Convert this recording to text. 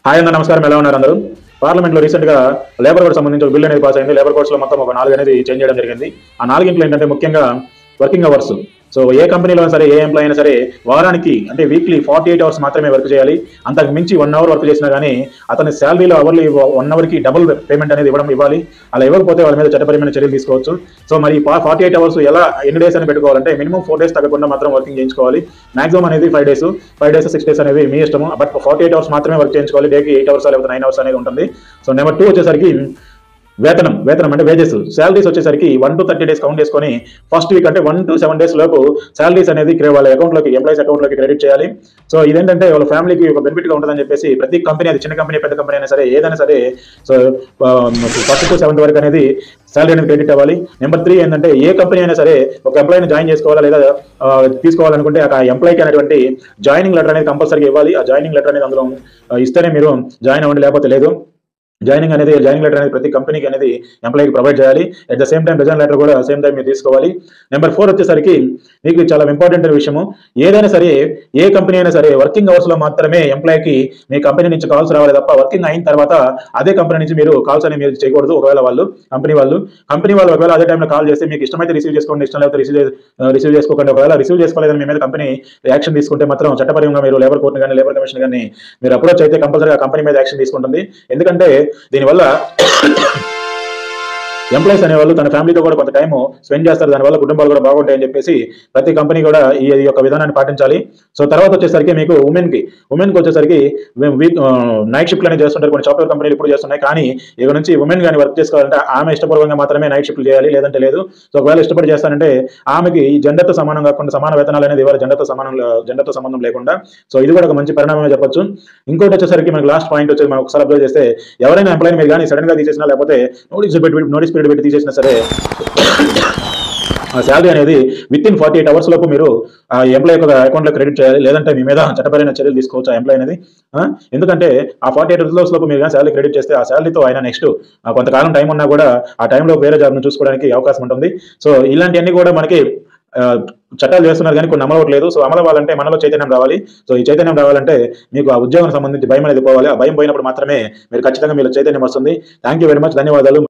Hi అన్న, నమస్కారం. ఎలా ఉన్నారు అందరూ? పార్లమెంట్లో రీసెంట్గా లేబర్ కోడ్ సంబంధించి ఒక బిల్ అనేది పాస్ అయింది. లేబర్ కోడ్స్లో మొత్తం ఒక 4 అనేది చేంజ్ చేయడం జరిగింది. ఆ 4 ఏంటంటే ముఖ్యంగా వర్కింగ్ అవర్స్. సో ఏ కంపెనీలో సరే, ఏ ఎంప్లాయ్ అయినా సరే వారానికి అంటే వీక్లీ 48 అవర్స్ మాత్రమే వర్క్ చేయాలి. అంతకు మించి 1 అవర్ వర్క్ చేసినా కానీ అతని శాలరీలో అవర్లీ 1 అవర్కి డబుల్ పేమెంట్ అనేది ఇవ్వాలి. అలా ఇవ్వకపోతే వాళ్ళ మీద చట్టపరమైన చర్యలు తీసుకోవచ్చు. సో మరి 48 అవర్స్ ఎన్ని డేస్ అని పెట్టుకోవాలంటే మినిమం 4 డేస్ తగ్గకుండా మాత్రం వర్కింగ్ చేయించుకోవాలి. మాక్సిమం అనేది 5 డేస్, 6 డేస్ అనేవి మీ ఇష్టము. బట్ 48 అవర్స్ మాత్రమే వర్క్ చేయించుకోవాలి. డేకి 8 అవర్స్ లేకపోతే 9 అవర్స్ అనేది ఉంటుంది. సో నెంబర్ 2 వచ్చేసరికి వేతనం అంటే వేజెస్. శాలరీస్ వచ్చేసరికి 1 to 30 డేస్ కౌంట్ చేసుకొని ఫస్ట్ వీక్ అంటే 1 to 7 డేస్ లోపు శాలరీస్ అనేది వాళ్ళ అకౌంట్లోకి, ఎంప్లాయీస్ అకౌంట్లోకి క్రెడిట్ చేయాలి. సో ఇదేంటంటే వాళ్ళ ఫ్యామిలీకి ఒక బెనిఫిట్ గా ఉంటుందని చెప్పేసి ప్రతి కంపెనీ, అది చిన్న కంపెనీ పెద్ద కంపెనీ అయినా సరే, ఏదైనా సరే, సో ఫస్ట్ టు 7th వరకు అనేది శాలరీ అనేది క్రెడిట్ అవ్వాలి. నెంబర్ 3 ఏంటంటే ఏ కంపెనీ అయినా సరే ఒక ఎంప్లాయీని జాయిన్ చేసుకోవాలా లేదా తీసుకోవాలనుకుంటే ఆ ఎంప్లాయీకి అనేటువంటి జాయినింగ్ లెటర్ అనేది కంపల్సరీగా ఇవ్వాలి. ఆ జాయినింగ్ లెటర్ అనేది అందులో ఇస్తేనే మీరు జాయిన్ అవ్వండి, లేకపోతే లేదు. జాయినింగ్ లెటర్ అనేది ప్రతి కంపెనీకి అనేది ఎంప్లాయీకి ప్రొవైడ్ చేయాలి. At the same time resign letter కూడా సేమ్ టైం మీరు తీసుకోవాలి. నెంబర్ 4 వచ్చేసరికి మీకు చాలా ఇంపార్టెంట్ విషయము. ఏదైనా సరే, ఏ కంపెనీ అయినా సరే వర్కింగ్ అవర్స్ లో మాత్రమే ఎంప్లాయీకి మీ కంపెనీ నుంచి కాల్స్ రావాలి తప్ప వర్కింగ్ అయిన తర్వాత అదే కంపెనీ నుంచి మీరు కాల్స్ అనేవి మీరు చేయకూడదు. ఒకవేళ కంపెనీ వాళ్ళు ఒకవేళ అదే టైంలో కాల్ చేస్తే మీకు ఇష్టమైతే రిసీవ్ చేసుకోండి, ఇష్టం లేకపోతే రిసీవ్ చేసుకోకండి. ఒకవేళ రిసీవ్ చేసుకోలేదని మీ మీద కంపెనీ యాక్షన్ తీసుకుంటే మాత్రం చట్టపరంగా మీరు లేబర్ కోర్టు కానీ, లేబర్ కమిషన్ కానీ మీరు అప్రోచ్ అయితే కంపల్సరీగా కంపెనీ మీద యాక్షన్ తీసుకుంటుంది. ఎందుకంటే దీనివల్ల ఎంప్లాయీస్ అనేవాళ్ళు తన ఫ్యామిలీతో కూడా కొంత టైం స్పెండ్ చేస్తారు. దానివల్ల కుటుంబాలు కూడా బాగుంటాయని చెప్పేసి ప్రతి కంపెనీ కూడా ఈ యొక్క విధానాన్ని పాటించాలి. సో తర్వాత వచ్చేసరికి మీకు ఉమెన్కి వచ్చేసరికి నైట్ షిఫ్ట్లు అనేది చేస్తుంటారు. కొన్ని సాఫ్ట్వేర్ కంపెనీలు ఇప్పుడు చేస్తున్నాయి. కానీ ఇక నుంచి ఉమెన్ కానీ వర్క్ చేసుకోవాలంటే ఆమె ఇష్టపూర్వకంగా మాత్రమే నైట్ షిఫ్ట్లు చేయాలి, లేదంటే లేదు. సో ఒకవేళ ఇష్టపడి చేస్తానంటే ఆమెకి జెండర్తో సమానం కాకుండా సమాన వేతనాలు అనేది ఇవ్వాలి, జెండర్తో సంబంధం లేకుండా. సో ఇది కూడా ఒక మంచి పరిణామమే చెప్పొచ్చు. ఇంకోటి వచ్చేసరికి మనకి లాస్ట్ పాయింట్ వచ్చేసి మనం ఒకసారి అబ్జర్వ్ చేస్తే ఎవరైనా ఎంప్లాయీ మీరు కానీ సడన్ గా తీసేసినా, లేకపోతే నోటీస్ పీరియడ్ పెట్టి తీసేసినా సరే ఆ శాలరీ అనేది విత్ ఇన్ 48 అవర్స్ లోపు మీరు ఆ ఎంప్లాయీ యొక్క అకౌంట్ లో క్రెడిట్ చేయాలి, లేదంటే మీ మీద చట్టపరమైన చర్యలు తీసుకోవచ్చు ఆ ఎంప్లాయీ అనేది. ఎందుకంటే ఆ 48 అవర్స్ లోపు మీరు శాలరీ క్రెడిట్ చేస్తే ఆ శాలరీతో ఆయన నెక్స్ట్ కొంతకాలం టైం ఉన్నా కూడా ఆ టైంలో వేరే జాబ్ ను చూసుకోవడానికి అవకాశం ఉంటుంది. సో ఇలాంటివన్నీ కూడా మనకి చట్టాలు చేస్తున్నారు కానీ కొన్ని అమలవట్లేదు. సో అమలు అవ్వాలంటే మనలో చైతన్యం రావాలి. సో ఈ చైతన్యం రావాలంటే మీకు ఆ ఉద్యోగం సంబంధించి భయం అనేది పోవాలి. ఆ భయం పోయినప్పుడు మాత్రమే మీరు ఖచ్చితంగా మీరు చైతన్యం వస్తుంది. థ్యాంక్ యూ వెరీ మచ్, ధన్యవాదాలు.